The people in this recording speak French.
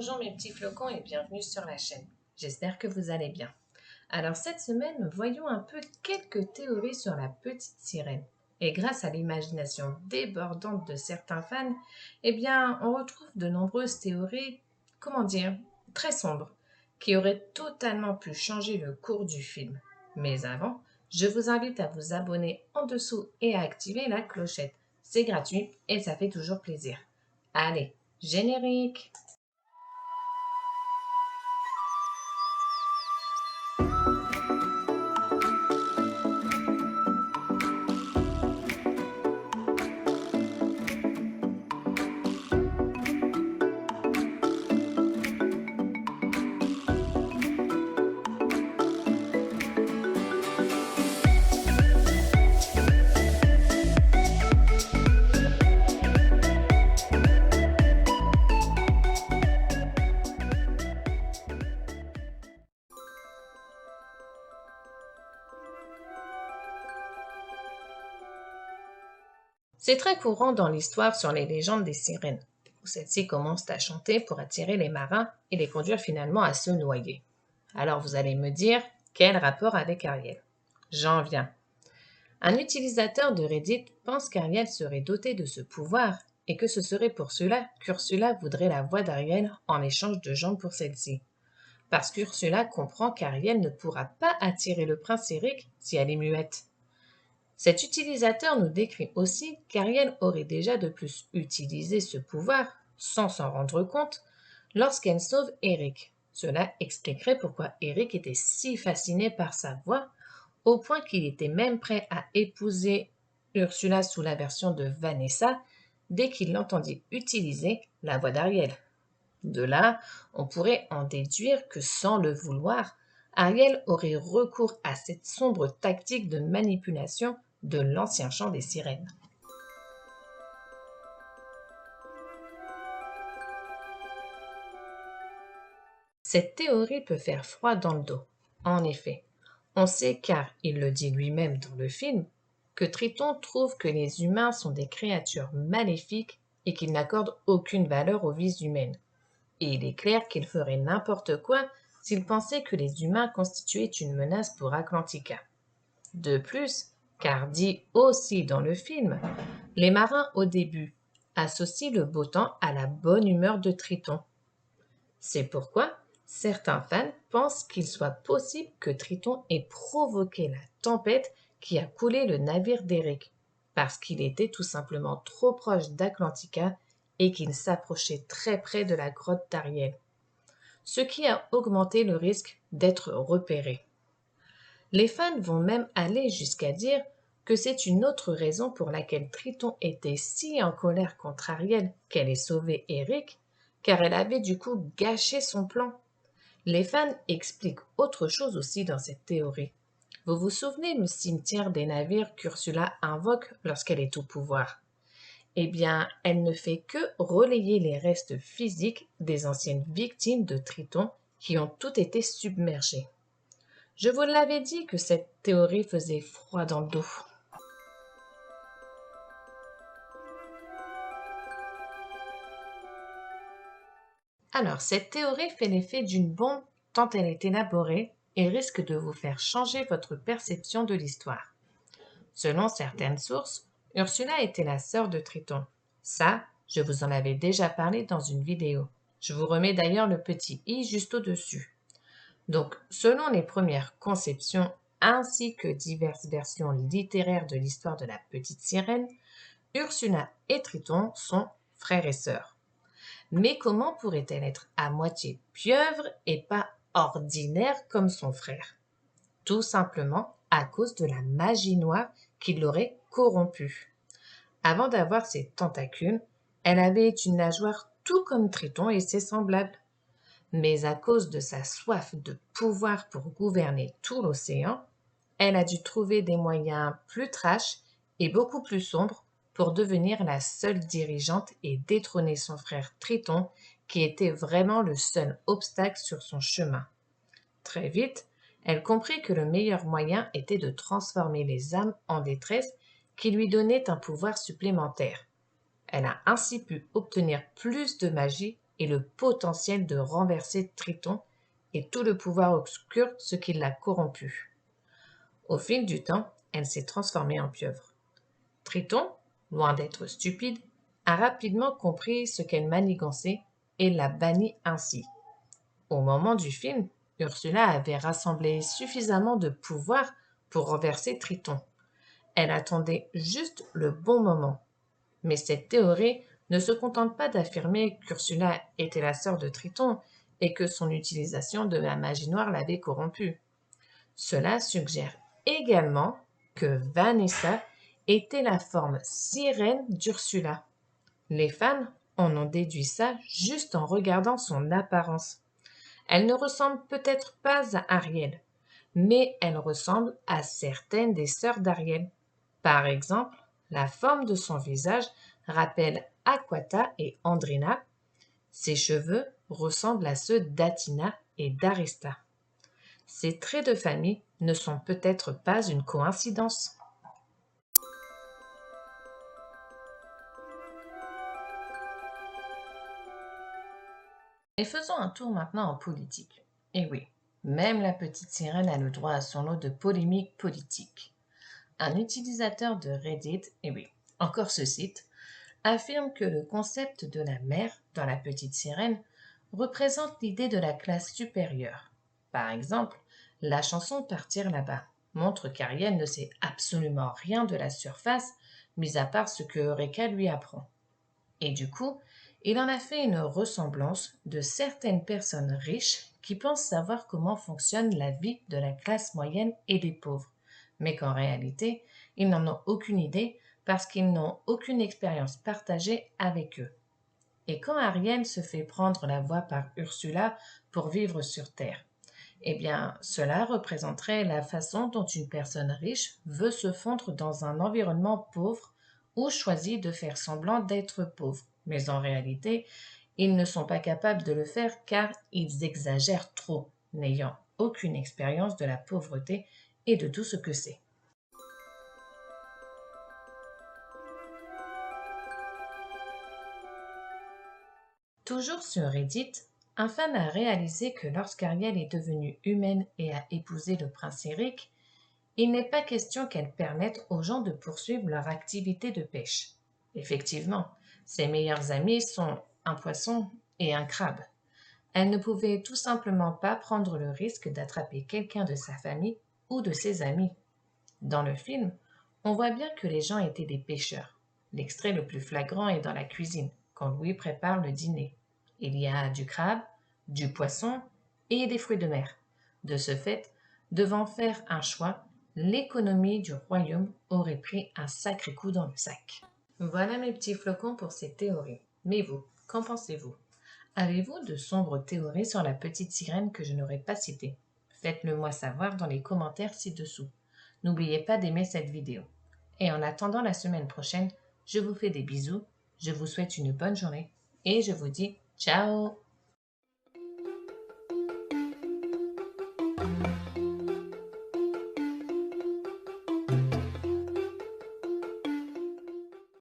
Bonjour mes petits flocons et bienvenue sur la chaîne. J'espère que vous allez bien. Alors cette semaine, voyons un peu quelques théories sur la petite sirène. Et grâce à l'imagination débordante de certains fans, on retrouve de nombreuses théories, très sombres, qui auraient totalement pu changer le cours du film. Mais avant, je vous invite à vous abonner en dessous et à activer la clochette. C'est gratuit et ça fait toujours plaisir. Allez, générique! C'est très courant dans l'histoire sur les légendes des sirènes, où celles-ci commencent à chanter pour attirer les marins et les conduire finalement à se noyer. Alors vous allez me dire, quel rapport avec Ariel? J'en viens. Un utilisateur de Reddit pense qu'Ariel serait dotée de ce pouvoir et que ce serait pour cela qu'Ursula voudrait la voix d'Ariel en échange de jambes pour celle-ci. Parce qu'Ursula comprend qu'Ariel ne pourra pas attirer le prince Eric si elle est muette. Cet utilisateur nous décrit aussi qu'Ariel aurait déjà de plus utilisé ce pouvoir, sans s'en rendre compte, lorsqu'elle sauve Eric. Cela expliquerait pourquoi Eric était si fasciné par sa voix, au point qu'il était même prêt à épouser Ursula sous la version de Vanessa dès qu'il l'entendit utiliser la voix d'Ariel. De là, on pourrait en déduire que sans le vouloir, Ariel aurait recours à cette sombre tactique de manipulation de l'ancien chant des sirènes. Cette théorie peut faire froid dans le dos. En effet, on sait, car il le dit lui-même dans le film, que Triton trouve que les humains sont des créatures maléfiques et qu'il n'accorde aucune valeur aux vies humaines. Et il est clair qu'il ferait n'importe quoi s'il pensait que les humains constituaient une menace pour Atlantica. De plus, car dit aussi dans le film, les marins au début associent le beau temps à la bonne humeur de Triton. C'est pourquoi certains fans pensent qu'il soit possible que Triton ait provoqué la tempête qui a coulé le navire d'Eric, parce qu'il était tout simplement trop proche d'Atlantica et qu'il s'approchait très près de la grotte d'Ariel, ce qui a augmenté le risque d'être repéré. Les fans vont même aller jusqu'à dire que c'est une autre raison pour laquelle Triton était si en colère contre Ariel qu'elle ait sauvé Eric, car elle avait du coup gâché son plan. Les fans expliquent autre chose aussi dans cette théorie. Vous vous souvenez le cimetière des navires qu'Ursula invoque lorsqu'elle est au pouvoir? Elle ne fait que relayer les restes physiques des anciennes victimes de Triton qui ont toutes été submergées. Je vous l'avais dit que cette théorie faisait froid dans le dos. Alors, cette théorie fait l'effet d'une bombe tant elle est élaborée et risque de vous faire changer votre perception de l'histoire. Selon certaines sources, Ursula était la sœur de Triton. Ça, je vous en avais déjà parlé dans une vidéo. Je vous remets d'ailleurs le petit i juste au-dessus. Donc, selon les premières conceptions ainsi que diverses versions littéraires de l'histoire de la petite sirène, Ursula et Triton sont frères et sœurs. Mais comment pourrait-elle être à moitié pieuvre et pas ordinaire comme son frère? Tout simplement à cause de la magie noire qui l'aurait corrompue. Avant d'avoir ses tentacules, elle avait une nageoire tout comme Triton et ses semblables. Mais à cause de sa soif de pouvoir pour gouverner tout l'océan, elle a dû trouver des moyens plus trash et beaucoup plus sombres pour devenir la seule dirigeante et détrôner son frère Triton, qui était vraiment le seul obstacle sur son chemin. Très vite, elle comprit que le meilleur moyen était de transformer les âmes en détresse qui lui donnaient un pouvoir supplémentaire. Elle a ainsi pu obtenir plus de magie et le potentiel de renverser Triton et tout le pouvoir obscur ce qui l'a corrompu. Au fil du temps, elle s'est transformée en pieuvre. Triton, loin d'être stupide, a rapidement compris ce qu'elle manigançait et l'a bannie ainsi. Au moment du film, Ursula avait rassemblé suffisamment de pouvoir pour renverser Triton. Elle attendait juste le bon moment. Mais cette théorie ne se contente pas d'affirmer qu'Ursula était la sœur de Triton et que son utilisation de la magie noire l'avait corrompue. Cela suggère également que Vanessa était la forme sirène d'Ursula. Les fans en ont déduit ça juste en regardant son apparence. Elle ne ressemble peut-être pas à Ariel, mais elle ressemble à certaines des sœurs d'Ariel. Par exemple, la forme de son visage rappelle Aquata et Andrina. Ses cheveux ressemblent à ceux d'Athina et d'Arista. Ces traits de famille ne sont peut-être pas une coïncidence. Et faisons un tour maintenant en politique. Et oui, même la petite sirène a le droit à son lot de polémiques politiques. Un utilisateur de Reddit, et oui, encore ce site, affirme que le concept de la mère dans la petite sirène représente l'idée de la classe supérieure. Par exemple, la chanson Partir là-bas montre qu'Ariel ne sait absolument rien de la surface, mis à part ce que Eureka lui apprend. Et du coup, il en a fait une ressemblance de certaines personnes riches qui pensent savoir comment fonctionne la vie de la classe moyenne et des pauvres, mais qu'en réalité, ils n'en ont aucune idée parce qu'ils n'ont aucune expérience partagée avec eux. Et quand Ariel se fait prendre la voix par Ursula pour vivre sur Terre, eh bien, cela représenterait la façon dont une personne riche veut se fondre dans un environnement pauvre ou choisit de faire semblant d'être pauvre. Mais en réalité, ils ne sont pas capables de le faire car ils exagèrent trop, n'ayant aucune expérience de la pauvreté et de tout ce que c'est. Toujours sur Reddit, un fan a réalisé que lorsqu'Ariel est devenue humaine et a épousé le prince Eric, il n'est pas question qu'elle permette aux gens de poursuivre leur activité de pêche. Effectivement, ses meilleurs amis sont un poisson et un crabe. Elle ne pouvait tout simplement pas prendre le risque d'attraper quelqu'un de sa famille ou de ses amis. Dans le film, on voit bien que les gens étaient des pêcheurs. L'extrait le plus flagrant est dans la cuisine, quand Louis prépare le dîner. Il y a du crabe, du poisson et des fruits de mer. De ce fait, devant faire un choix, l'économie du royaume aurait pris un sacré coup dans le sac. Voilà mes petits flocons pour ces théories. Mais vous, qu'en pensez-vous? Avez-vous de sombres théories sur la petite sirène que je n'aurais pas citée? Faites-le moi savoir dans les commentaires ci-dessous. N'oubliez pas d'aimer cette vidéo. Et en attendant la semaine prochaine, je vous fais des bisous, je vous souhaite une bonne journée et je vous dis ciao!